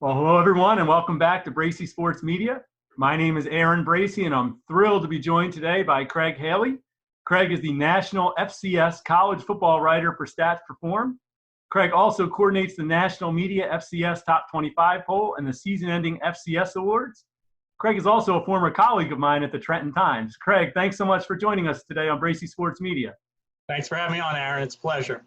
Well, hello everyone, and welcome back to Bracy Sports Media. My name is Aaron Bracy, and I'm thrilled to be joined today by Craig Haley. Craig is the National FCS College Football Writer for Stats Perform. Craig also coordinates the National Media FCS Top 25 poll and the season-ending FCS Awards. Craig is also a former colleague of mine at the Trenton Times. Craig, thanks so much for joining us today on Bracy Sports Media. Thanks for having me on, Aaron. It's a pleasure.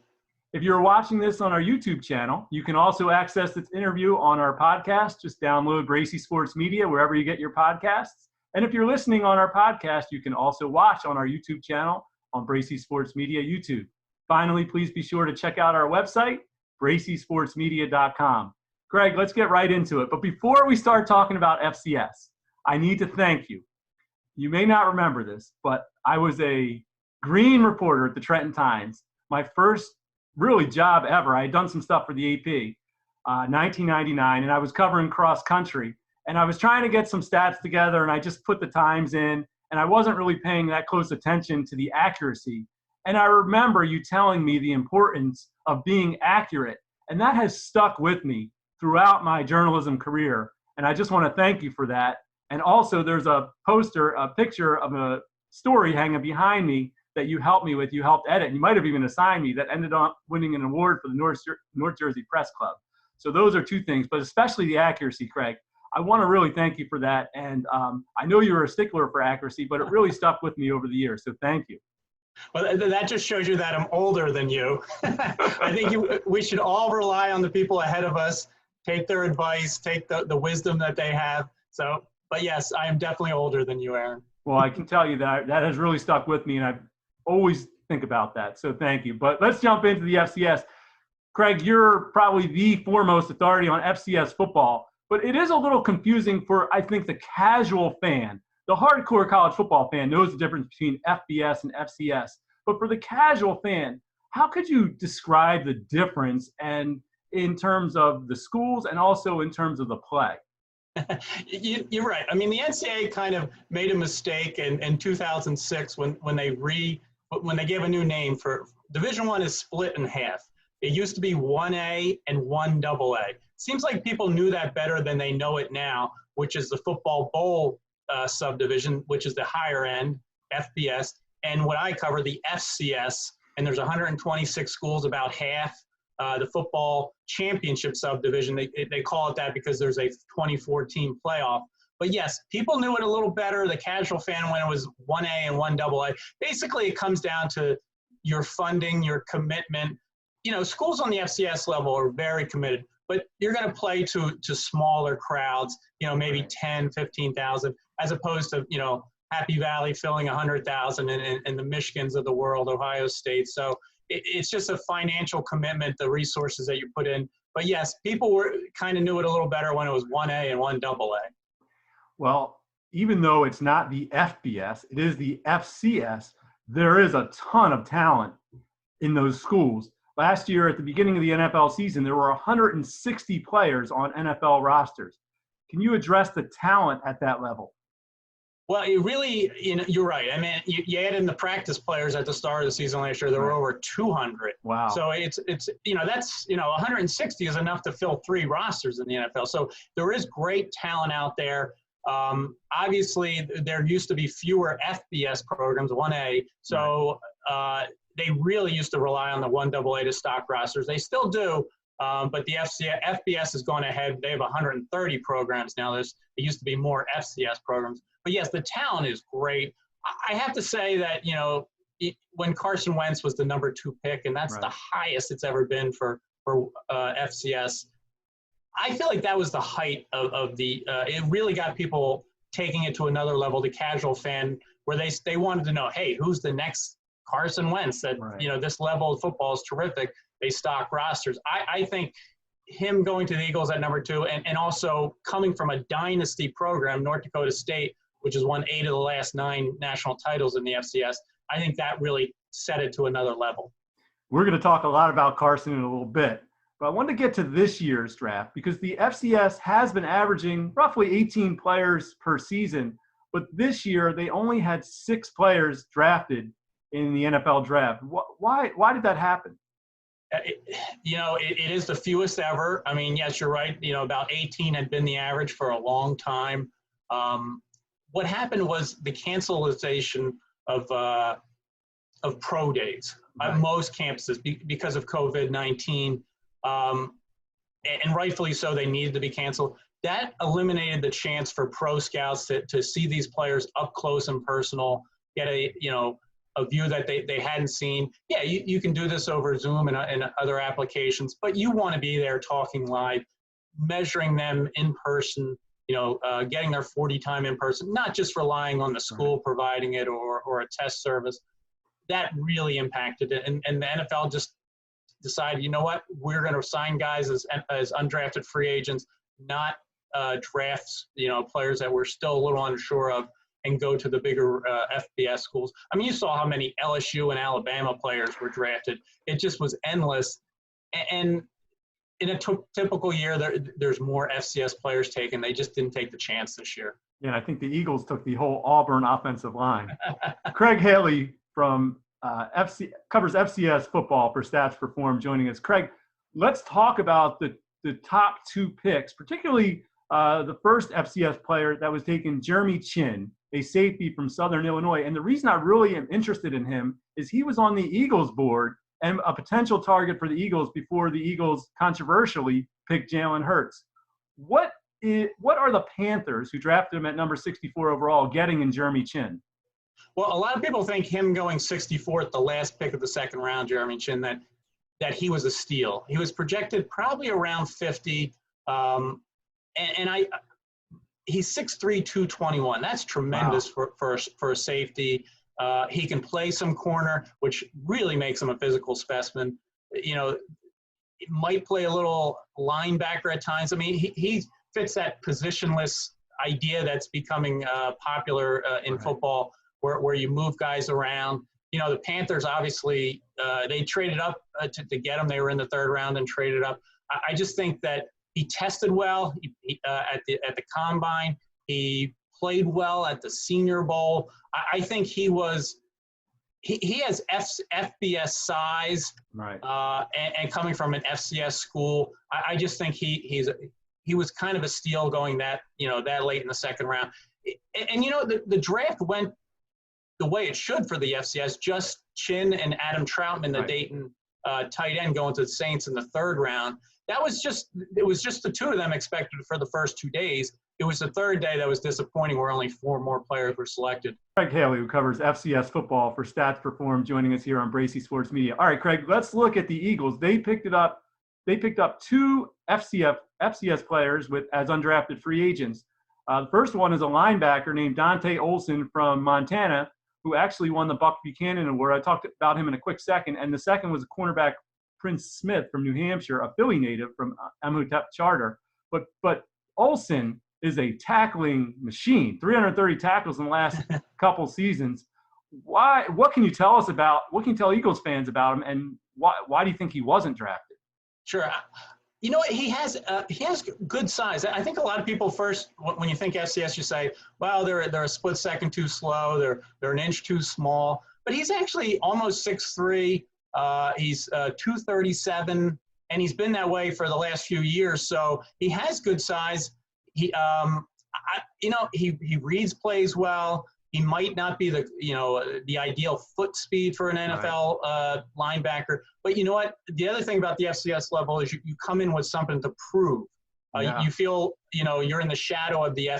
If you're watching this on our YouTube channel, you can also access this interview on our podcast. Just download Bracy Sports Media wherever you get your podcasts. And if you're listening on our podcast, you can also watch on our YouTube channel on Bracy Sports Media YouTube. Finally, please be sure to check out our website, bracysportsmedia.com. Greg, let's get right into it. But before we start talking about FCS, I need to thank you. You may not remember this, but I was a green reporter at the Trenton Times. My first really job ever. I had done some stuff for the AP, 1999, and I was covering cross country. And I was trying to get some stats together, and I just put the times in, and I wasn't really paying that close attention to the accuracy. And I remember you telling me the importance of being accurate, and that has stuck with me throughout my journalism career. And I just want to thank you for that. And also, there's a poster, a picture of a story hanging behind me that you helped me with, you helped edit. You might have even assigned me that ended up winning an award for the North Jersey Press Club. So those are two things, but especially the accuracy, Craig. I want to really thank you for that. And I know you're a stickler for accuracy, but it really stuck with me over the years. So thank you. Well, that just shows you that I'm older than you. I think we should all rely on the people ahead of us, take their advice, take the wisdom that they have. So, but yes, I am definitely older than you, Aaron. Well, I can tell you that has really stuck with me, and I always think about that. So thank you. But let's jump into the FCS. Craig, you're probably the foremost authority on FCS football, but it is a little confusing for, I think, the casual fan. The hardcore college football fan knows the difference between FBS and FCS. But for the casual fan, how could you describe the difference and in terms of the schools and also in terms of the play? You're right. I mean, the NCAA kind of made a mistake in 2006 when they gave a new name for Division I is split in half. It used to be 1A and 1AA. Seems like people knew that better than they know it now, which is the football bowl subdivision, which is the higher end, FBS, and what I cover, the FCS, and there's 126 schools, about half. The football championship subdivision, they call it that because there's a 24-team playoff. But yes, people knew it a little better, the casual fan, when it was 1A and 1AA. Basically, it comes down to your funding, your commitment. You know, schools on the FCS level are very committed, but you're going to play to smaller crowds, you know, maybe 10, 15,000, as opposed to, you know, Happy Valley filling 100,000 and the Michigans of the world, Ohio State. So it's just a financial commitment, the resources that you put in. But yes, people kind of knew it a little better when it was 1A and 1AA. Well, even though it's not the FBS, it is the FCS, there is a ton of talent in those schools. Last year, at the beginning of the NFL season, there were 160 players on NFL rosters. Can you address the talent at that level? Well, it really, you know, you're right. I mean, you add in the practice players at the start of the season last year, there were over 200. Wow. So it's you know, that's, you know, 160 is enough to fill 3 rosters in the NFL. So there is great talent out there. Obviously, there used to be fewer FBS programs, 1A. So they really used to rely on the 1AA to stock rosters. They still do. But the FBS has gone ahead. They have 130 programs now. There used to be more FCS programs. But yes, the talent is great. I have to say that, you know, when Carson Wentz was the number 2 pick, and that's the highest it's ever been for FCS, I feel like that was the height of the it really got people taking it to another level, the casual fan, where they wanted to know, hey, who's the next Carson Wentz? That, you know, this level of football is terrific. They stock rosters. I think him going to the Eagles at number 2 and also coming from a dynasty program, North Dakota State, which has won 8 of the last 9 national titles in the FCS, I think that really set it to another level. We're going to talk a lot about Carson in a little bit, but I wanted to get to this year's draft because the FCS has been averaging roughly 18 players per season, but this year they only had 6 players drafted in the NFL draft. Why did that happen? It is the fewest ever. I mean, yes, you're right. About 18 had been the average for a long time. What happened was the cancellation of pro days at most campuses because of COVID-19, and rightfully so. They needed to be canceled. That eliminated the chance for pro scouts to see these players up close and personal, get a view that they hadn't seen. Yeah, you can do this over Zoom and other applications, but you want to be there talking live, measuring them in person, getting their 40 time in person, not just relying on the school providing it or a test service. That really impacted it. And the NFL just decided, you know what, we're going to sign guys as undrafted free agents, not drafts, players that we're still a little unsure of, and go to the bigger FBS schools. I mean, you saw how many LSU and Alabama players were drafted. It just was endless. And in a typical year, there's more FCS players taken. They just didn't take the chance this year. Yeah, I think the Eagles took the whole Auburn offensive line. Craig Haley from covers FCS football for Stats Perform joining us. Craig, let's talk about the top two picks, particularly the first FCS player that was taken, Jeremy Chin, a safety from Southern Illinois. And the reason I really am interested in him is he was on the Eagles board and a potential target for the Eagles before the Eagles controversially picked Jalen Hurts. What are the Panthers, who drafted him at number 64 overall, getting in Jeremy Chin? Well, a lot of people think him going 64th, the last pick of the second round, Jeremy Chin, that he was a steal. He was projected probably around 50. He's 6'3", 221. That's tremendous for a safety. He can play some corner, which really makes him a physical specimen. It might play a little linebacker at times. I mean, he fits that positionless idea that's becoming popular in football, where you move guys around. The Panthers, obviously, they traded up to get him. They were in the third round and traded up. I just think that he tested well at the combine. He played well at the Senior Bowl. I think he has FBS size, right? And coming from an FCS school, I just think he was kind of a steal going that late in the second round. And the draft went the way it should for the FCS. Just Chin and Adam Troutman, the Dayton tight end, going to the Saints in the third round. It was just the two of them expected for the first 2 days. It was the third day that was disappointing, where only 4 more players were selected. Craig Haley, who covers FCS football for Stats Perform, joining us here on Bracy Sports Media. All right, Craig, let's look at the Eagles. They picked up 2 FCS players as undrafted free agents. The first one is a linebacker named Dante Olson from Montana, who actually won the Buck Buchanan Award. I talked about him in a quick second. And the second was a cornerback, Prince Smith from New Hampshire, a Philly native from Emotep Charter. But Olson is a tackling machine, 330 tackles in the last couple seasons. What can you tell us about, what can you tell Eagles fans about him, and why do you think he wasn't drafted? Sure. He has good size. I think a lot of people first, when you think FCS, you say, well, they're a split second too slow. They're an inch too small. But he's actually almost 6'3". He's 237, and he's been that way for the last few years. So he has good size. He reads plays well. He might not be the ideal foot speed for an NFL linebacker. But you know what? The other thing about the FCS level is you come in with something to prove. You feel, you're in the shadow of the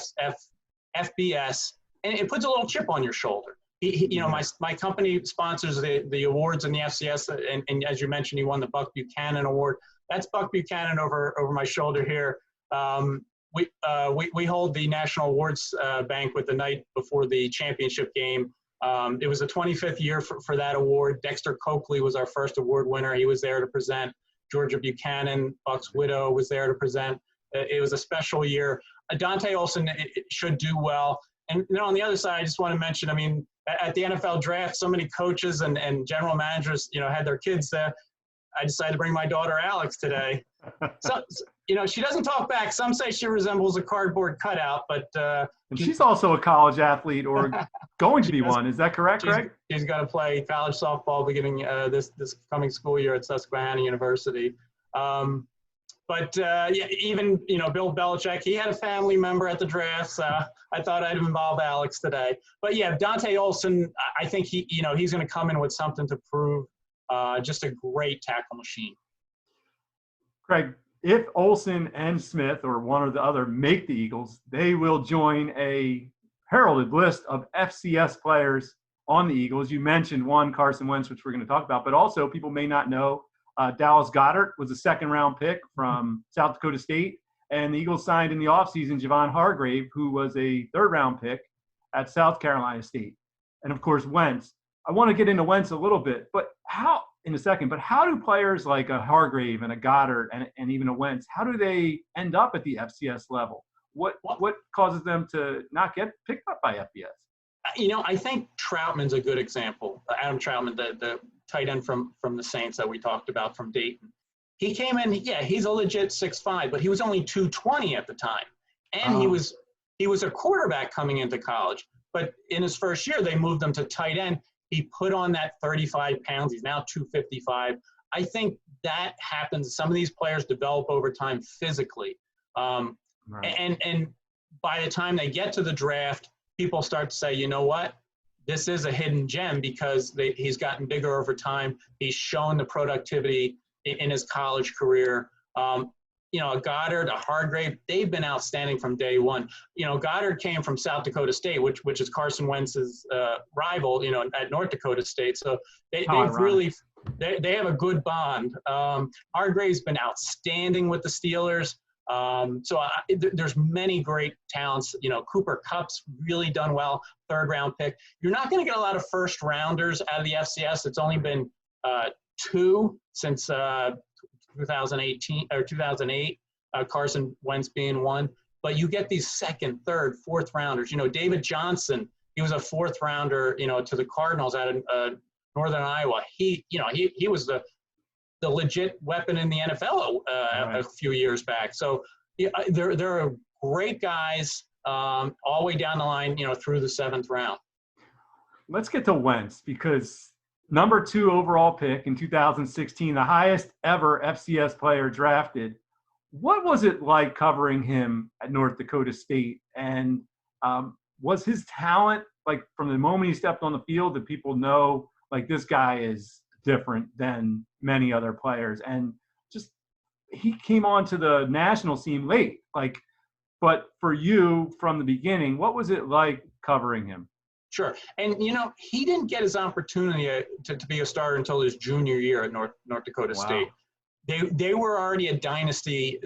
FBS, and it puts a little chip on your shoulder. My company sponsors the awards in the FCS, and as you mentioned, he won the Buck Buchanan Award. That's Buck Buchanan over my shoulder here. We hold the national awards banquet the night before the championship game. It was the 25th year for that award. Dexter Coakley was our first award winner. He was there to present. Georgia Buchanan, Buck's widow, was there to present. It was a special year. Dante Olson should do well. And on the other side, I just want to mention, at the NFL draft, so many coaches and general managers, had their kids there. I decided to bring my daughter Alex today. So, she doesn't talk back. Some say she resembles a cardboard cutout, but and she's also a college athlete or going to be one. Is that correct, Greg? She's got to play college softball beginning this coming school year at Susquehanna University. Even Bill Belichick, he had a family member at the draft. So I thought I'd involve Alex today. But yeah, Dante Olson, I think he's going to come in with something to prove. Just a great tackle machine. Craig, if Olson and Smith or one or the other make the Eagles, they will join a heralded list of FCS players on the Eagles. You mentioned one, Carson Wentz, which we're going to talk about, but also people may not know Dallas Goedert was a second-round pick from South Dakota State, and the Eagles signed in the offseason Javon Hargrave, who was a third-round pick at South Carolina State. And, of course, Wentz. I want to get into Wentz a little bit, but how do players like a Hargrave and a Goedert and even a Wentz, how do they end up at the FCS level? What causes them to not get picked up by FBS? I think Troutman's a good example. Adam Troutman, the tight end from the Saints that we talked about from Dayton. He came in, he's a legit 6'5", but he was only 220 at the time. And he was a quarterback coming into college. But in his first year, they moved him to tight end. He put on that 35 pounds. He's now 255. I think that happens. Some of these players develop over time physically. Right. And by the time they get to the draft, people start to say, you know what? This is a hidden gem because he's gotten bigger over time. He's shown the productivity in his college career. A Goedert, a Hargrave, they've been outstanding from day one. Goedert came from South Dakota State, which is Carson Wentz's rival, at North Dakota State. So they have a good bond. Hargrave's been outstanding with the Steelers. There's many great talents. Cooper Kupp's really done well, third-round pick. You're not going to get a lot of first-rounders out of the FCS. It's only been 2 since 2018 or 2008, Carson Wentz being one. But you get these second, third, fourth rounders. David Johnson, he was a fourth rounder, to the Cardinals out of Northern Iowa. He was the legit weapon in the NFL a few years back. So there are great guys all the way down the line, through the 7th round. Let's get to Wentz because number 2 overall pick in 2016, the highest ever FCS player drafted. What was it like covering him at North Dakota State? And was his talent, like from the moment he stepped on the field, did people know, like, this guy is different than many other players? And just he came onto the national scene late. But for you from the beginning, what was it like covering him? Sure. And, he didn't get his opportunity to be a starter until his junior year at North Dakota State. They were already a dynasty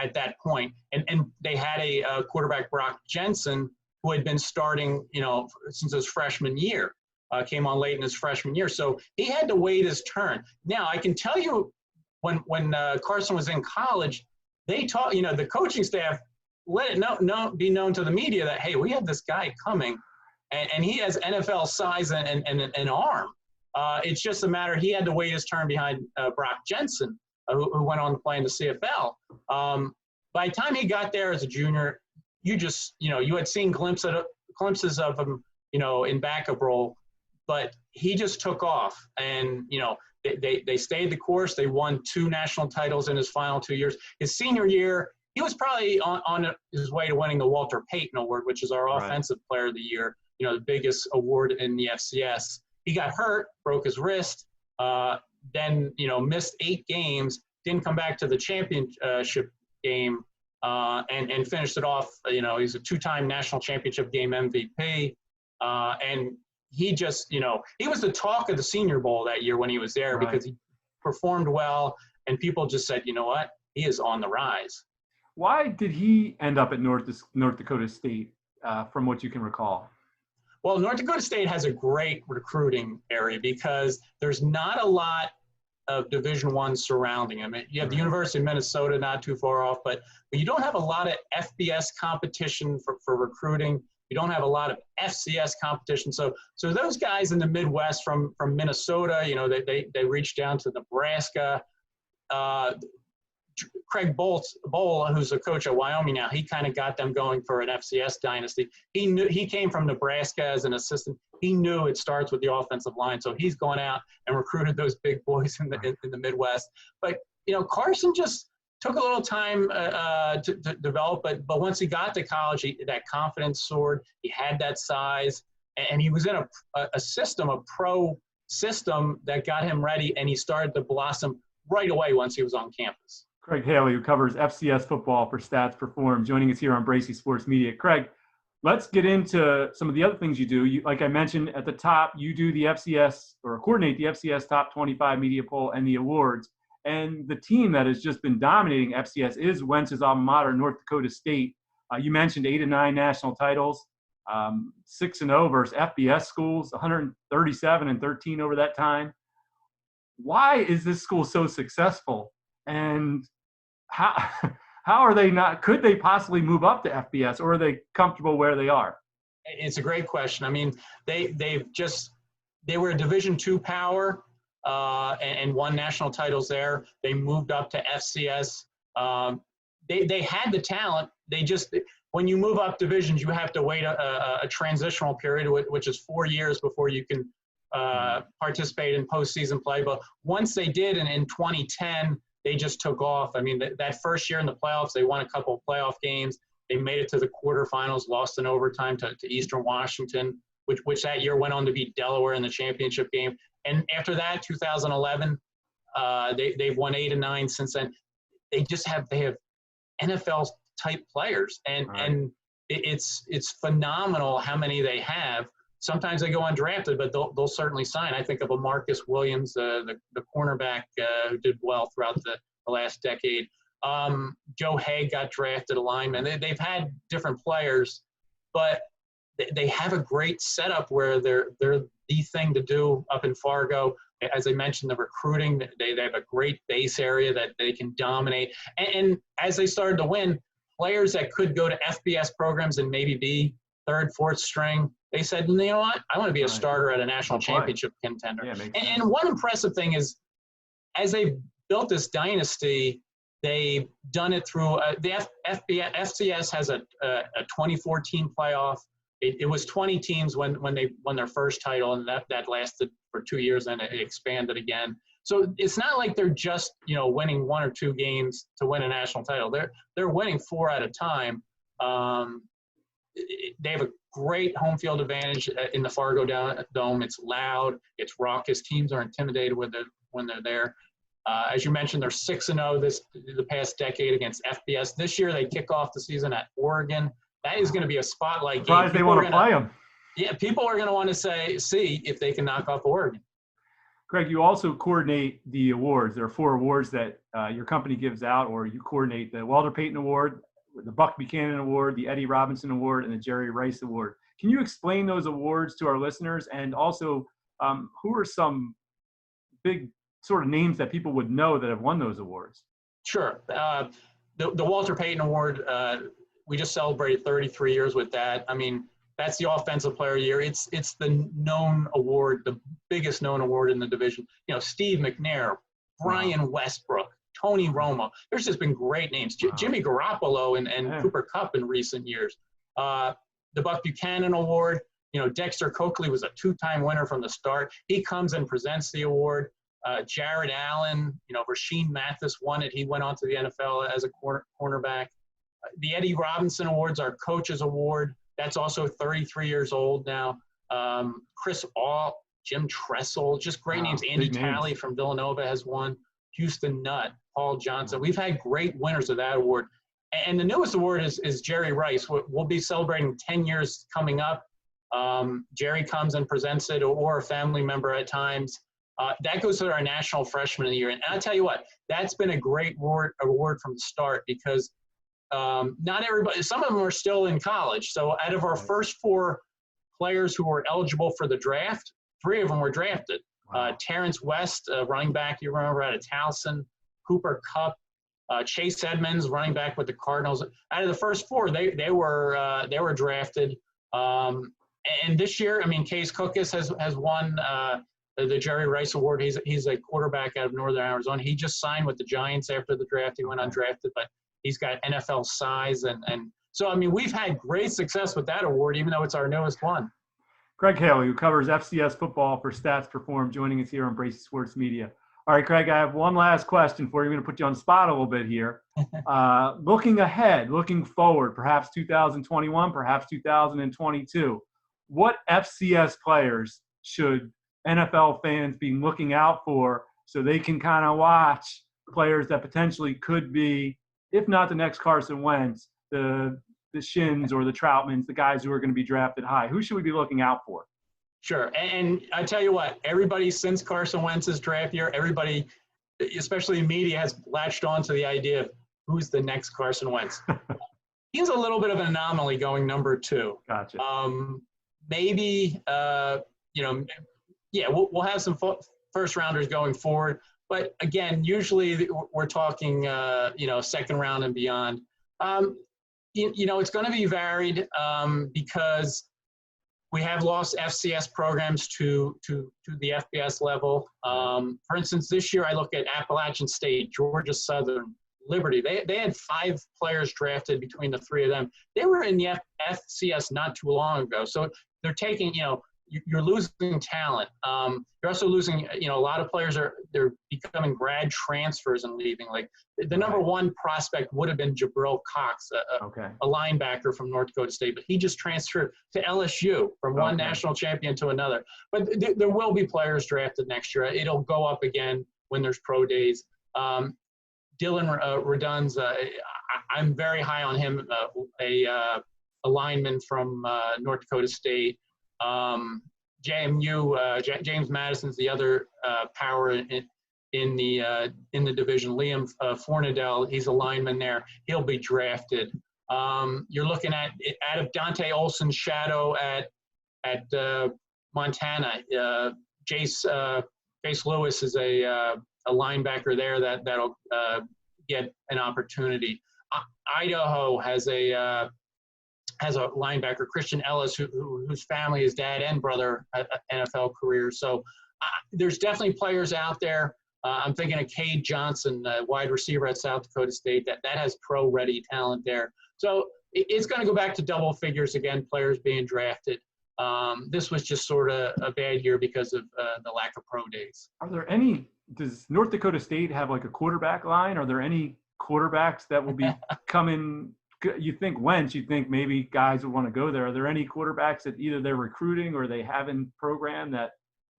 at that point, and they had a quarterback, Brock Jensen, who had been starting, since his freshman year, came on late in his freshman year. So he had to wait his turn. Now, I can tell you when Carson was in college, they taught, the coaching staff let it be known to the media that, hey, we have this guy coming. And he has NFL size and an arm. It's just a matter he had to wait his turn behind Brock Jensen, who went on to play in the CFL. By the time he got there as a junior, you had seen glimpses of him, in backup role, but he just took off. And, they stayed the course. They won 2 national titles in his final 2 years. His senior year, he was probably on his way to winning the Walter Payton Award, which is our Offensive Player of the Year. The biggest award in the FCS. He got hurt, broke his wrist, then, missed 8 games, didn't come back to the championship game, and finished it off. He's a 2-time national championship game MVP. And he just, he was the talk of the Senior Bowl that year when he was there because he performed well, and people just said, you know what, he is on the rise. Why did he end up at North Dakota State, from what you can recall? Well, North Dakota State has a great recruiting area because there's not a lot of Division I surrounding them. You have the University of Minnesota not too far off, but you don't have a lot of FBS competition for recruiting. You don't have a lot of FCS competition. So those guys in the Midwest from Minnesota, they reached down to Nebraska. Craig Bowl, who's a coach at Wyoming now, he kind of got them going for an FCS dynasty. He came from Nebraska as an assistant. He knew it starts with the offensive line, so he's going out and recruited those big boys in the Midwest. But Carson just took a little time to develop, but once he got to college, that confidence soared. He had that size, and he was in a system, a pro system that got him ready, and he started to blossom right away once he was on campus. Craig Haley, who covers FCS football for Stats Perform, joining us here on Bracy Sports Media. Craig, let's get into some of the other things you do. Like I mentioned at the top, you do the FCS or coordinate the FCS Top 25 Media Poll and the awards. And the team that has just been dominating FCS is Wentz's alma mater, North Dakota State. You mentioned 8 and 9 national titles, 6-0 versus FBS schools, 137 and 13 over that time. Why is this school so successful? And how are they not? Could they possibly move up to FBS, or are they comfortable where they are? It's a great question. I mean, they were a Division II power and won national titles there. They moved up to FCS. They had the talent. When you move up divisions, you have to wait a transitional period, which is 4 years before you can participate in postseason play. But once they did, and in 2010, they just took off. I mean, that first year in the playoffs, they won a couple of playoff games. They made it to the quarterfinals, lost in overtime to Eastern Washington, which that year went on to beat Delaware in the championship game. And after that, 2011, they've won 8 and 9 since then. They have NFL type players, and it's phenomenal how many they have. Sometimes they go undrafted, but they'll certainly sign. I think of a Marcus Williams, the cornerback who did well throughout the last decade. Joe Haig got drafted, a lineman. They've had different players, but they have a great setup where they're the thing to do up in Fargo. As I mentioned, the recruiting, they have a great base area that they can dominate. And as they started to win, players that could go to FBS programs and maybe be third, fourth string, they said, you know what, I want to be a starter at a national championship contender. Yeah, and one impressive thing is, as they built this dynasty, they've done it through the FCS has a 2014 playoff. It was 20 teams when they won their first title, and that lasted for 2 years, and it expanded again. So it's not like they're just winning 1 or 2 games to win a national title. They're winning 4 at a time. They have a great home field advantage in the Fargo Dome. It's loud, it's raucous. Teams are intimidated when they're there. As you mentioned, they're 6-0 the past decade against FBS. This year they kick off the season at Oregon. That is going to be a spotlight game. They want to play them. Yeah, people are going to want to see if they can knock off Oregon. Craig, you also coordinate the awards. There are 4 awards that your company gives out, or you coordinate: the Walter Payton Award, the Buck Buchanan Award, the Eddie Robinson Award, and the Jerry Rice Award. Can you explain those awards to our listeners? And also, who are some big sort of names that people would know that have won those awards? Sure. The Walter Payton Award, we just celebrated 33 years with that. I mean, that's the Offensive Player of the Year. It's the known award, the biggest known award in the division. Steve McNair, Brian Westbrook, Tony Romo. There's just been great names. Jimmy Garoppolo and Cooper Kupp in recent years. The Buck Buchanan Award, Dexter Coakley was a 2-time winner from the start. He comes and presents the award. Jared Allen, Rasheed Mathis won it. He went on to the NFL as a cornerback. The Eddie Robinson Award's our coach's award. That's also 33 years old now. Chris Ault, Jim Tressel, just great names. Andy Talley from Villanova has won. Houston Nutt, Paul Johnson. We've had great winners of that award. And the newest award is Jerry Rice. We'll be celebrating 10 years coming up. Jerry comes and presents it, or a family member at times. That goes to our National Freshman of the Year. And I'll tell you what, that's been a great award from the start, because not everybody, some of them are still in college. So out of our first 4 players who were eligible for the draft, 3 of them were drafted. Terrence West, running back, you remember, out of Towson. Cooper Kupp, Chase Edmonds, running back with the Cardinals. Out of the first 4, they were drafted. And this year, I mean, Case Cookus has won the Jerry Rice Award. He's a quarterback out of Northern Arizona. He just signed with the Giants after the draft. He went undrafted, but he's got NFL size. And so, I mean, we've had great success with that award, even though it's our newest one. Craig Haley, who covers FCS football for Stats Perform, joining us here on Bracy Sports Media. All right, Craig, I have one last question for you. I'm going to put you on the spot a little bit here. Looking ahead, looking forward, perhaps 2021, perhaps 2022, what FCS players should NFL fans be looking out for so they can kind of watch players that potentially could be, if not the next Carson Wentz, the Shins or the Troutmans, the guys who are going to be drafted high? Who should we be looking out for? Sure. And I tell you what, everybody since Carson Wentz's draft year, everybody, especially media, has latched on to the idea of who's the next Carson Wentz. He's a little bit of an anomaly going number 2. Gotcha. Maybe, we'll have some first rounders going forward. But again, usually we're talking, second round and beyond. It's going to be varied because we have lost FCS programs to the FBS level. For instance, this year I look at Appalachian State, Georgia Southern, Liberty. They had 5 players drafted between the 3 of them. They were in the FCS not too long ago. So they're taking, you're losing talent. You're also losing, a lot of players they're becoming grad transfers and leaving. Like the number 1 prospect would have been Jabril Cox, a linebacker from North Dakota State, but he just transferred to LSU from one national champion to another. But there will be players drafted next year. It'll go up again when there's pro days. Dylan Redun's, I'm very high on him, a lineman from North Dakota State. JMU, James Madison's the other power in the division. Liam Fornadell, he's a lineman there. He'll be drafted. You're looking at out of Dante Olson's shadow at Montana. Jace Lewis is a linebacker there that'll get an opportunity. Idaho has a linebacker, Christian Ellis, whose family, his dad and brother, had NFL careers. So there's definitely players out there. I'm thinking of Cade Johnson, wide receiver at South Dakota State, that has pro-ready talent there. So it's going to go back to double figures again, players being drafted. This was just sort of a bad year because of the lack of pro days. Does North Dakota State have like a quarterback line? Are there any quarterbacks that will be coming? You think Wentz, you think maybe guys would want to go there. Are there any quarterbacks that either they're recruiting or they haven't programmed that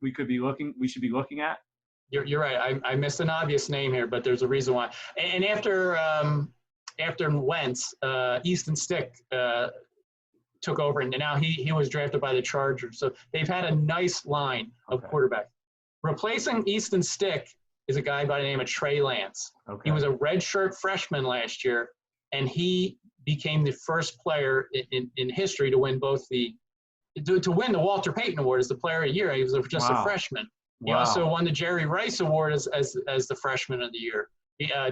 we should be looking at? You're right. I missed an obvious name here, but there's a reason why. And after Wentz, Easton Stick took over, and now he was drafted by the Chargers. So they've had a nice line of quarterbacks. Replacing Easton Stick is a guy by the name of Trey Lance. He was a redshirt freshman last year, and he became the first player in history to win to win the Walter Payton Award as the Player of the Year. He was just a freshman. He also won the Jerry Rice Award as the Freshman of the Year.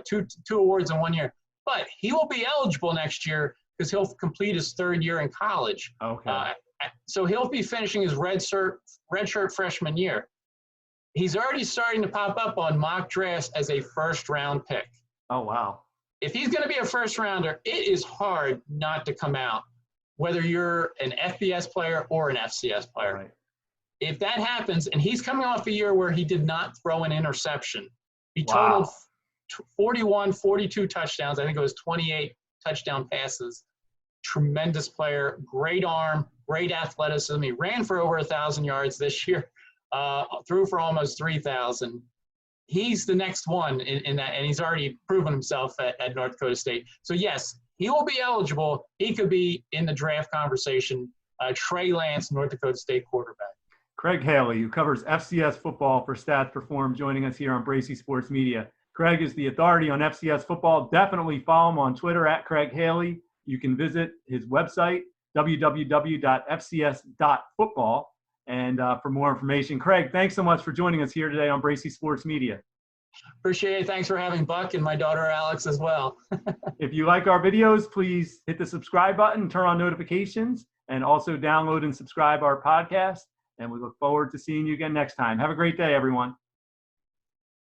Two awards in 1 year. But he will be eligible next year because he'll complete his 3rd year in college. So he'll be finishing his redshirt freshman year. He's already starting to pop up on mock drafts as a first-round pick. Oh, wow. If he's going to be a first-rounder, it is hard not to come out, whether you're an FBS player or an FCS player. Right. If that happens, and he's coming off a year where he did not throw an interception. He totaled 41, 42 touchdowns. I think it was 28 touchdown passes. Tremendous player, great arm, great athleticism. He ran for over 1,000 yards this year, threw for almost 3,000. He's the next one in that, and he's already proven himself at North Dakota State. So, yes, he will be eligible. He could be in the draft conversation. Trey Lance, North Dakota State quarterback. Craig Haley, who covers FCS football for Stats Perform, joining us here on Bracy Sports Media. Craig is the authority on FCS football. Definitely follow him on Twitter at Craig Haley. You can visit his website, www.fcs.football. And for more information, Craig, thanks so much for joining us here today on Bracy Sports Media. Appreciate it. Thanks for having Buck and my daughter Alex as well. If you like our videos, please hit the subscribe button, turn on notifications, and also download and subscribe our podcast. And we look forward to seeing you again next time. Have a great day, everyone.